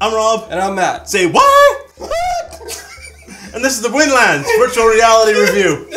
I'm Rob. And I'm Matt. Say what? And this is the Windlands virtual reality review.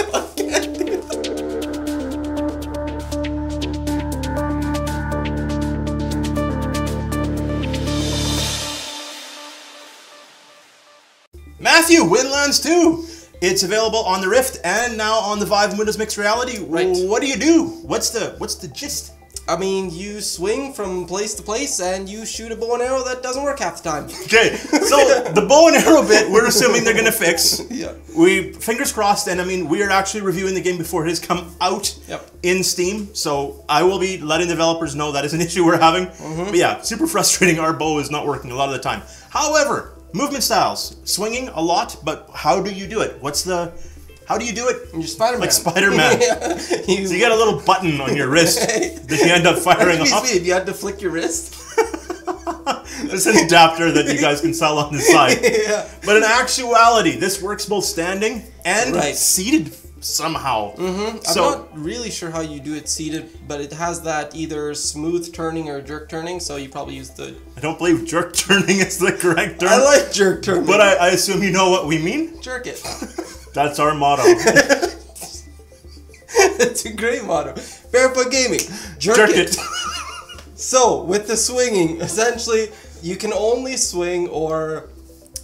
Matthew, Windlands 2. It's available on the Rift and now on the Vive and Windows Mixed Reality. Right. What do you do? What's the gist? I mean, you swing from place to place and you shoot a bow and arrow that doesn't work half the time. Okay, so the bow and arrow bit, we're assuming they're gonna fix. Yeah. We fingers crossed, and I mean, we are actually reviewing the game before it has come out in Steam. So I will be letting developers know that is an issue we're having. But yeah, super frustrating. Our bow is not working a lot of the time. However, movement styles, swinging a lot, but how do you do it? How do you do it? You're Spider-Man. Like Spider-Man. Yeah. So you get a little button on your wrist that you end up firing off. Excuse me, if you had to flick your wrist. There's an adapter that you guys can sell on the side. Yeah. But in actuality, this works both standing and seated somehow. So, I'm not really sure how you do it seated, but it has that either smooth turning or jerk turning, so you probably use the... I don't believe jerk turning is the correct term. I like jerk turning. But I assume you know what we mean? Jerk it. That's our motto. It's a great motto. Barefoot Gaming. Jerk it. So, with the swinging, essentially, you can only swing or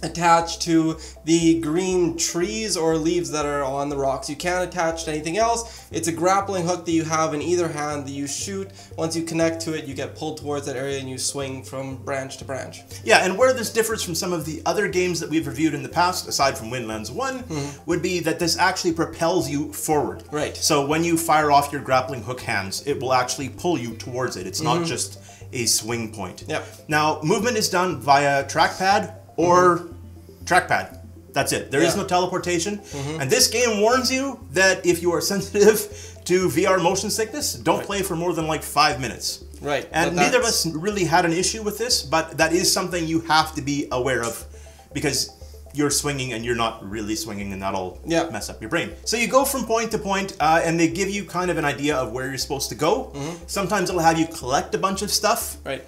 attach to the green trees or leaves that are on the rocks. You can't attach to anything else. It's a grappling hook that you have in either hand that you shoot. Once you connect to it, you get pulled towards that area and you swing from branch to branch. Yeah, and where this differs from some of the other games that we've reviewed in the past, aside from Windlands 1, would be that this actually propels you forward. Right. So when you fire off your grappling hook hands, it will actually pull you towards it. It's not just a swing point. Yep. Now, movement is done via trackpad or trackpad. That's it. There is no teleportation. And this game warns you that if you are sensitive to VR motion sickness, don't play for more than like 5 minutes. Right. And neither of us really had an issue with this, but that is something you have to be aware of because you're swinging and you're not really swinging, and that'll mess up your brain. So you go from point to point, and they give you kind of an idea of where you're supposed to go. Sometimes it'll have you collect a bunch of stuff. Right.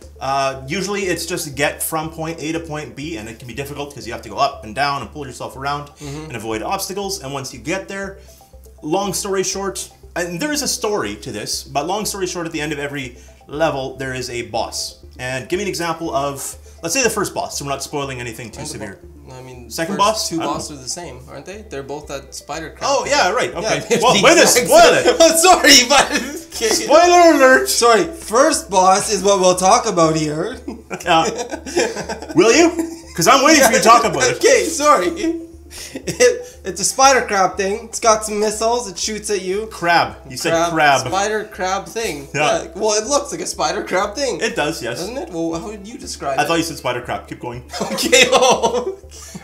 Usually it's just get from point A to point B, and it can be difficult because you have to go up and down and pull yourself around and avoid obstacles. And once you get there, long story short, and there is a story to this, but long story short, at the end of every level, there is a boss. And give me an example of, let's say the first boss, so we're not spoiling anything too severe. I mean, second boss? Two bosses are the same, aren't they? They're both that spider crap. Oh, yeah, right, okay. Yeah, Well, way to spoil it! Oh, sorry, but... Spoiler alert! Sorry, first boss is what we'll talk about here. Will you? Because I'm waiting for you to talk about it. Okay, sorry. It's a spider crab thing. It's got some missiles. It shoots at you. Crab. You said crab. Spider crab thing. Yeah. Well, it looks like a spider crab thing. It does, yes. Doesn't it? Well, how would you describe it? I thought you said spider crab. Keep going. Okay.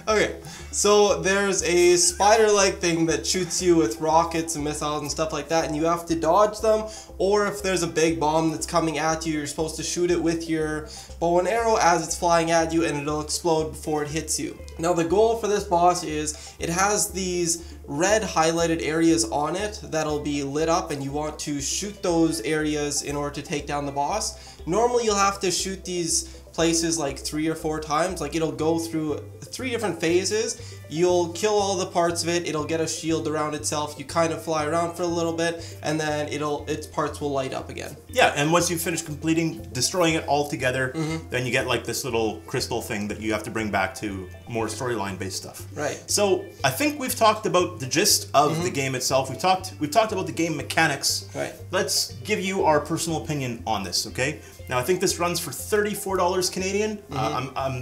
Okay. So there's a spider-like thing that shoots you with rockets and missiles and stuff like that, and you have to dodge them. Or if there's a big bomb that's coming at you, you're supposed to shoot it with your bow and arrow as it's flying at you, and it'll explode before it hits you. Now the goal for this boss is it has these red highlighted areas on it that'll be lit up, and you want to shoot those areas in order to take down the boss. Normally you'll have to shoot these places like 3 or 4 times. Like, it'll go through 3 different phases. You'll kill all the parts of it, it'll get a shield around itself, you kind of fly around for a little bit, and then its parts will light up again. Yeah, and once you finish destroying it all together, then you get like this little crystal thing that you have to bring back to more storyline based stuff. Right. So I think we've talked about the gist of the game itself. We've talked about the game mechanics. Right. Let's give you our personal opinion on this, okay? Now I think this runs for $34 Canadian.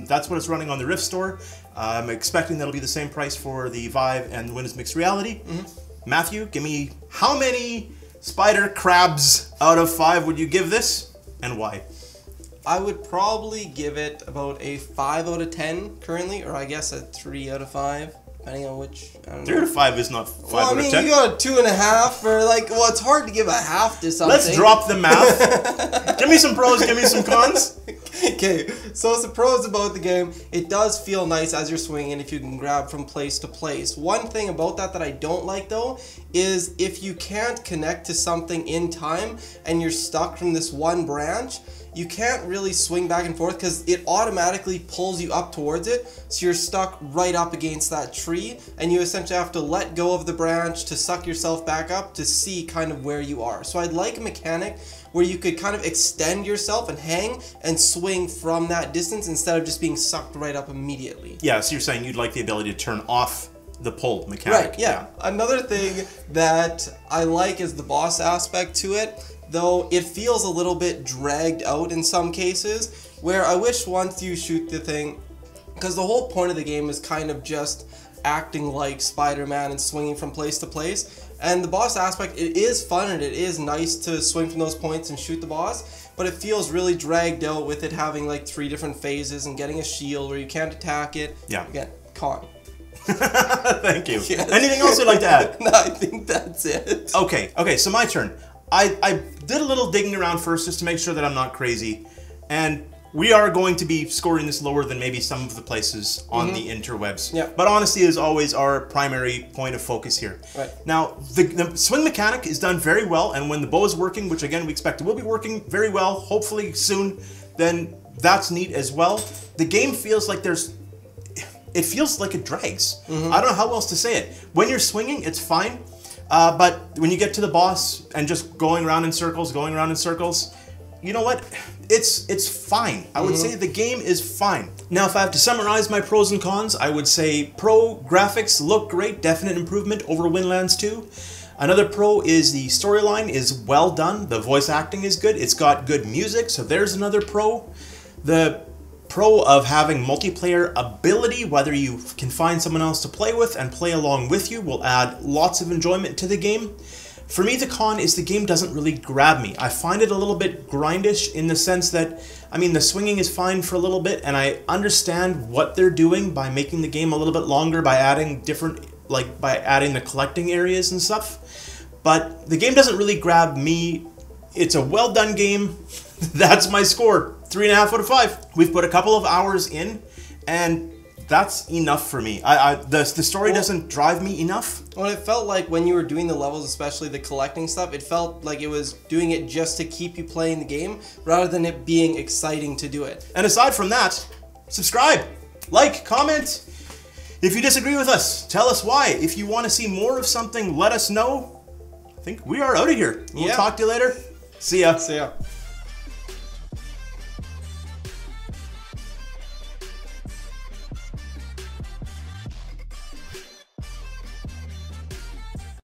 That's what it's running on the Rift store. I'm expecting that'll be the same price for the Vive and the Windows Mixed Reality. Matthew, give me how many spider crabs out of 5 would you give this, and why? I would probably give it about a 5 out of 10 currently, or I guess a 3 out of 5. Depending on which, I don't know. 3 out of 5 is not 5 out of 10. Well, I mean, you got a 2.5, or like, well, it's hard to give a half to something. Let's drop the math. Give me some pros, give me some cons. Okay, so the pros about the game, it does feel nice as you're swinging if you can grab from place to place. One thing about that I don't like though, is if you can't connect to something in time and you're stuck from this one branch, you can't really swing back and forth because it automatically pulls you up towards it, so you're stuck right up against that tree, and you essentially have to let go of the branch to suck yourself back up to see kind of where you are. So I'd like a mechanic where you could kind of extend yourself and hang and swing from that distance instead of just being sucked right up immediately. Yeah, so you're saying you'd like the ability to turn off the pull mechanic. Right, yeah. Another thing that I like is the boss aspect to it, though it feels a little bit dragged out in some cases, where I wish once you shoot the thing, because the whole point of the game is kind of just acting like Spider-Man and swinging from place to place. And the boss aspect, it is fun and it is nice to swing from those points and shoot the boss, but it feels really dragged out with it having like 3 different phases and getting a shield where you can't attack it. Yeah. Again, con. Thank you. Yes. Anything else you'd like to add? No, I think that's it. Okay, so my turn. I did a little digging around first just to make sure that I'm not crazy, and we are going to be scoring this lower than maybe some of the places on the interwebs. Yeah. But honesty is always our primary point of focus here. Right. Now, the swing mechanic is done very well, and when the bow is working, which again we expect it will be working very well, hopefully soon, then that's neat as well. The game feels like it feels like it drags. I don't know how else to say it. When you're swinging, it's fine, but when you get to the boss and just going around in circles, you know what? It's fine. I would say the game is fine. Now, if I have to summarize my pros and cons, I would say pro, graphics look great, definite improvement over Windlands 2. Another pro is the storyline is well done. The voice acting is good. It's got good music, so there's another pro. The pro of having multiplayer ability, whether you can find someone else to play with and play along with you, will add lots of enjoyment to the game. For me, the con is the game doesn't really grab me. I find it a little bit grindish in the sense that, I mean, the swinging is fine for a little bit, and I understand what they're doing by making the game a little bit longer, by adding by adding the collecting areas and stuff. But the game doesn't really grab me. It's a well done game. That's my score. 3.5 out of 5. We've put a couple of hours in, and that's enough for me. The story doesn't drive me enough. Well, it felt like when you were doing the levels, especially the collecting stuff, it felt like it was doing it just to keep you playing the game, rather than it being exciting to do it. And aside from that, subscribe, like, comment. If you disagree with us, tell us why. If you want to see more of something, let us know. I think we are out of here. We'll talk to you later. See ya. See ya.